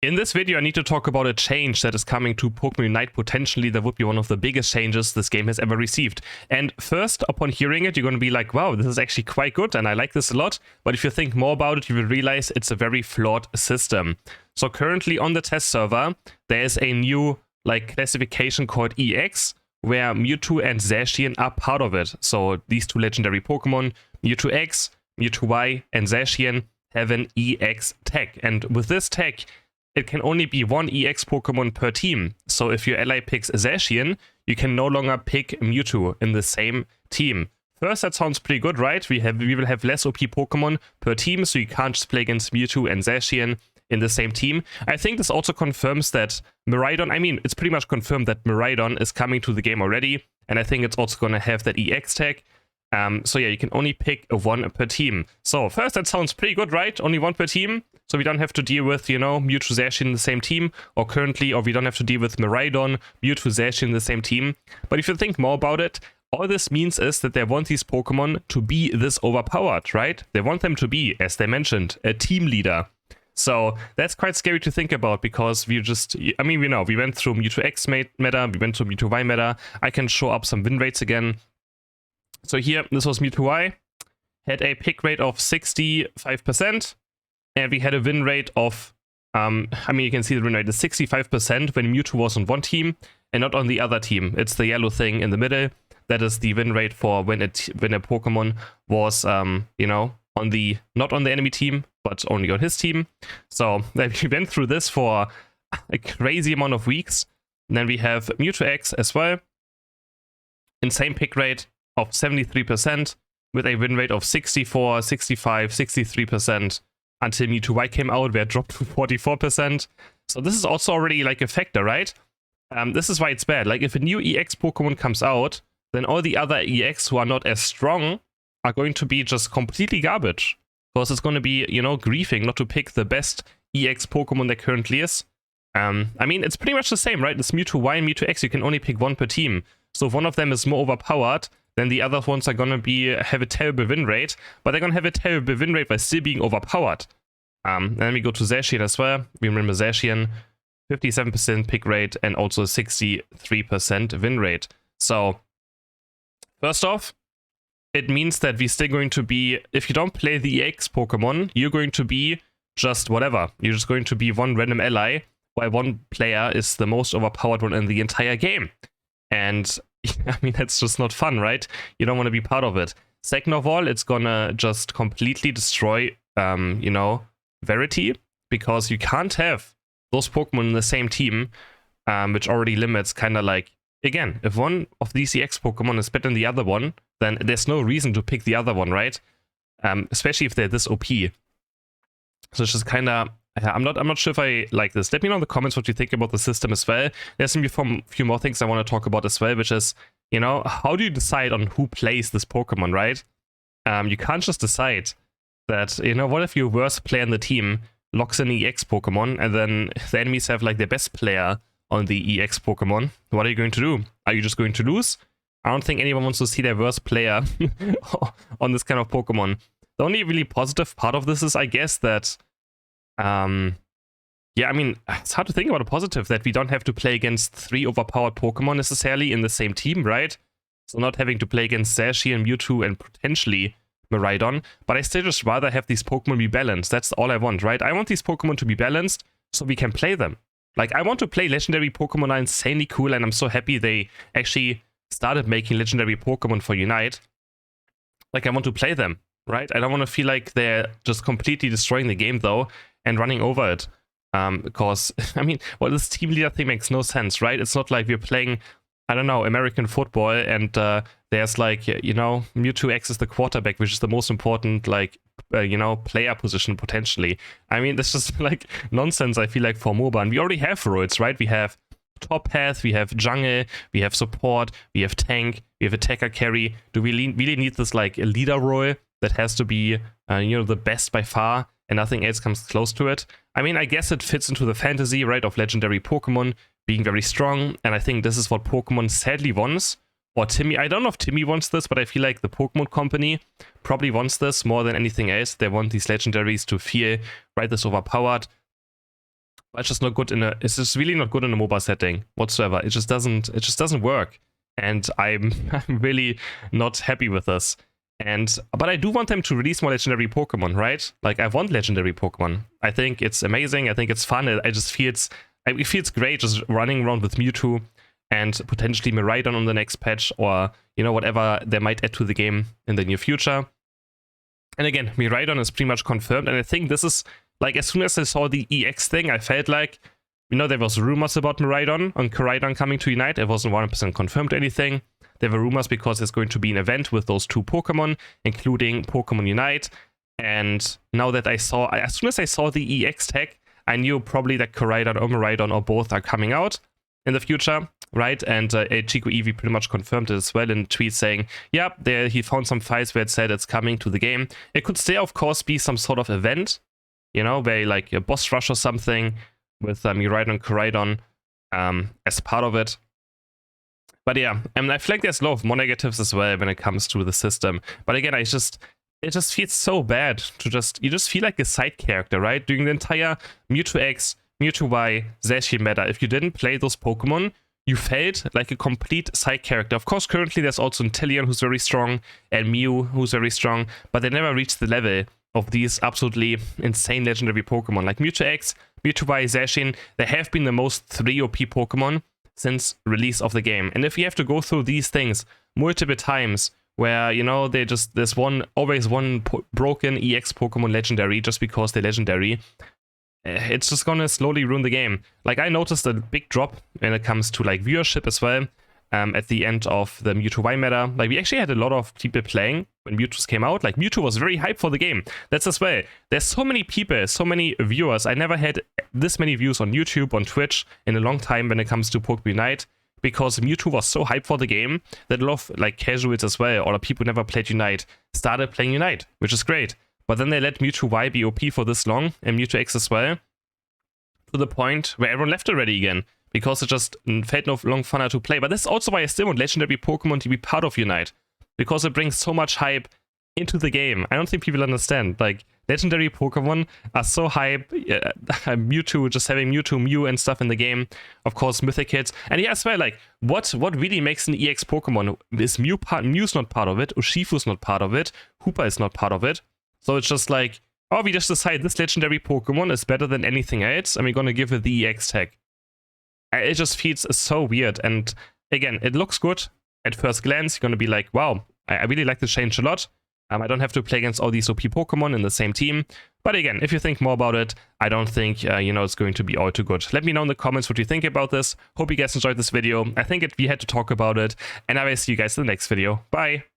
In this video, I need to talk about a change that is coming to Pokemon Unite. Potentially, that would be one of the biggest changes this game has ever received. And first, upon hearing it, you're going to be like, wow, this is actually quite good, and I like this a lot. But if you think more about it, you will realize it's a very flawed system. So currently on the test server, there is a new classification called EX, where Mewtwo and Zacian are part of it. So these two legendary Pokemon, Mewtwo X, Mewtwo Y, and Zacian, have an EX tag. And with this tag, it can only be one EX Pokemon per team. So if your ally picks Zacian, you can no longer pick Mewtwo in the same team. First, that sounds pretty good, right? We will have less OP Pokemon per team, so you can't just play against Mewtwo and Zacian in the same team. I think this also confirms that Miraidon, it's pretty much confirmed that Miraidon is coming to the game already, and I think it's also going to have that EX tag. So yeah, you can only pick one per team. So first, that sounds pretty good, right? Only one per team. So we don't have to deal with, Mewtwo, Zacian in the same team, or we don't have to deal with Miraidon, Mewtwo, Zacian in the same team. But if you think more about it, all this means is that they want these Pokemon to be this overpowered, right? They want them to be, as they mentioned, a team leader. So that's quite scary to think about, because we went through Mewtwo X meta, we went through Mewtwo Y meta. I can show up some win rates again. So here, this was Mewtwo Y, had a pick rate of 65%, and we had a win rate of, you can see the win rate is 65% when Mewtwo was on one team and not on the other team. It's the yellow thing in the middle. That is the win rate for when a Pokemon was, not on the enemy team, but only on his team. So we went through this for a crazy amount of weeks. And then we have Mewtwo X as well. Insane pick rate of 73% with a win rate of 64, 65, 63% until Mewtwo Y came out, where it dropped to 44%. So this is also already a factor, right? This is why it's bad. If a new EX Pokemon comes out, then all the other EX who are not as strong are going to be just completely garbage. Because it's going to be, griefing not to pick the best EX Pokemon there currently is. It's pretty much the same, right? It's Mewtwo Y and Mewtwo X, you can only pick one per team. So if one of them is more overpowered, then the other ones are going to have a terrible win rate, but they're going to have a terrible win rate by still being overpowered. Then we go to Zacian as well. We remember Zacian, 57% pick rate and also 63% win rate. So, first off, it means that we're still going to be, if you don't play the EX Pokemon, you're going to be just whatever. You're just going to be one random ally, while one player is the most overpowered one in the entire game. And that's just not fun, right? You don't want to be part of it. Second of all, it's gonna just completely destroy, Verity, because you can't have those Pokemon in the same team, which already limits again, if one of these EX Pokemon is better than the other one, then there's no reason to pick the other one, right? Especially if they're this OP. So it's just I'm not sure if I like this. Let me know in the comments what you think about the system as well. There's a few more things I want to talk about as well, which is, how do you decide on who plays this Pokemon, right? You can't just decide that, what if your worst player in the team locks in EX Pokemon, and then the enemies have their best player on the EX Pokemon? What are you going to do? Are you just going to lose? I don't think anyone wants to see their worst player on this kind of Pokemon. The only really positive part of this is, I guess, that it's hard to think about a positive, that we don't have to play against 3 overpowered Pokemon necessarily in the same team, right? So not having to play against Zacian, Mewtwo, and potentially Miraidon, but I still just rather have these Pokemon be balanced. That's all I want, right? I want these Pokemon to be balanced so we can play them. I want to play legendary Pokemon, are insanely cool, and I'm so happy they actually started making legendary Pokemon for Unite. I want to play them, right? I don't want to feel like they're just completely destroying the game, though, and running over it. Because, this team leader thing makes no sense, right? It's not like we're playing, American football, and there's Mewtwo X is the quarterback, which is the most important, player position potentially. That's just nonsense, I feel for MOBA. And we already have roles, right? We have top path, we have jungle, we have support, we have tank, we have attacker carry. Do we really need this a leader role that has to be the best by far, and nothing else comes close to it? I guess it fits into the fantasy, right, of legendary Pokemon being very strong, and I think this is what Pokemon sadly wants. Or Timmy, I don't know if Timmy wants this, but I feel like the Pokemon Company probably wants this more than anything else. They want these legendaries to feel, right, this overpowered. But it's just not good in a, it's just really not good in a MOBA setting whatsoever. It just doesn't work. And I'm really not happy with this. But I do want them to release more legendary Pokemon, right? Like, I want legendary Pokemon. I think it's amazing. I think it's fun. It feels great just running around with Mewtwo and potentially Miraidon on the next patch, or, you know, whatever they might add to the game in the near future. And again, Miraidon is pretty much confirmed, and I think this is, like, as soon as I saw the EX thing, I felt like, you know, there was rumors about Miraidon and Koraidon coming to Unite. It wasn't 100% confirmed or anything. There were rumors because there's going to be an event with those two Pokemon, including Pokemon Unite. And now that as soon as I saw the EX tag, I knew probably that Koraidon or Miraidon or both are coming out in the future, right? And Chico Eevee pretty much confirmed it as well in tweets saying, yeah, he found some files where it said it's coming to the game. It could still, of course, be some sort of event, you know, where like a boss rush or something with Miraidon and Koraidon as part of it. But yeah, I feel like there's a lot of more negatives as well when it comes to the system. But again, it just feels so bad to you just feel like a side character, right? During the entire Mewtwo X, Mewtwo Y, Zacian meta, if you didn't play those Pokemon, you felt like a complete side character. Of course, currently there's also Inteleon who's very strong, and Mew who's very strong, but they never reached the level of these absolutely insane legendary Pokemon. Like Mewtwo X, Mewtwo Y, Zacian, they have been the most 3 OP Pokemon since release of the game. And if you have to go through these things multiple times, where, you know, there's always one broken EX Pokemon legendary just because they're legendary, it's just gonna slowly ruin the game. Like, I noticed a big drop when it comes to like viewership as well at the end of the Mewtwo Y meta. Like, we actually had a lot of people playing when Mewtwo came out. Like, Mewtwo was very hyped for the game. That's as well. There's so many people, so many viewers. I never had this many views on YouTube, on Twitch in a long time when it comes to Pokemon Unite, because Mewtwo was so hyped for the game that a lot of like casuals as well, or people who never played Unite, started playing Unite, which is great. But then they let Mewtwo Y be OP for this long, and Mewtwo X as well, to the point where everyone left already again, because it just felt no long funner to play. But that's also why I still want legendary Pokemon to be part of Unite, because it brings so much hype into the game. I don't think people understand. Like, legendary Pokemon are so hype. Mewtwo, just having Mewtwo, Mew and stuff in the game. Of course, Mythic hits. And yeah, as well, like, what really makes an EX Pokemon is Mew's not part of it, Urshifu's not part of it, Hoopa is not part of it. So it's just like, oh, we just decide this legendary Pokemon is better than anything else, and we're gonna give it the EX tag. It just feels so weird. And again, it looks good at first glance. You're gonna be like, wow, I really like this change a lot. I don't have to play against all these OP Pokemon in the same team. But again, if you think more about it, I don't think, you know, it's going to be all too good. Let me know in the comments what you think about this. Hope you guys enjoyed this video. I think we had to talk about it. And I will see you guys in the next video. Bye!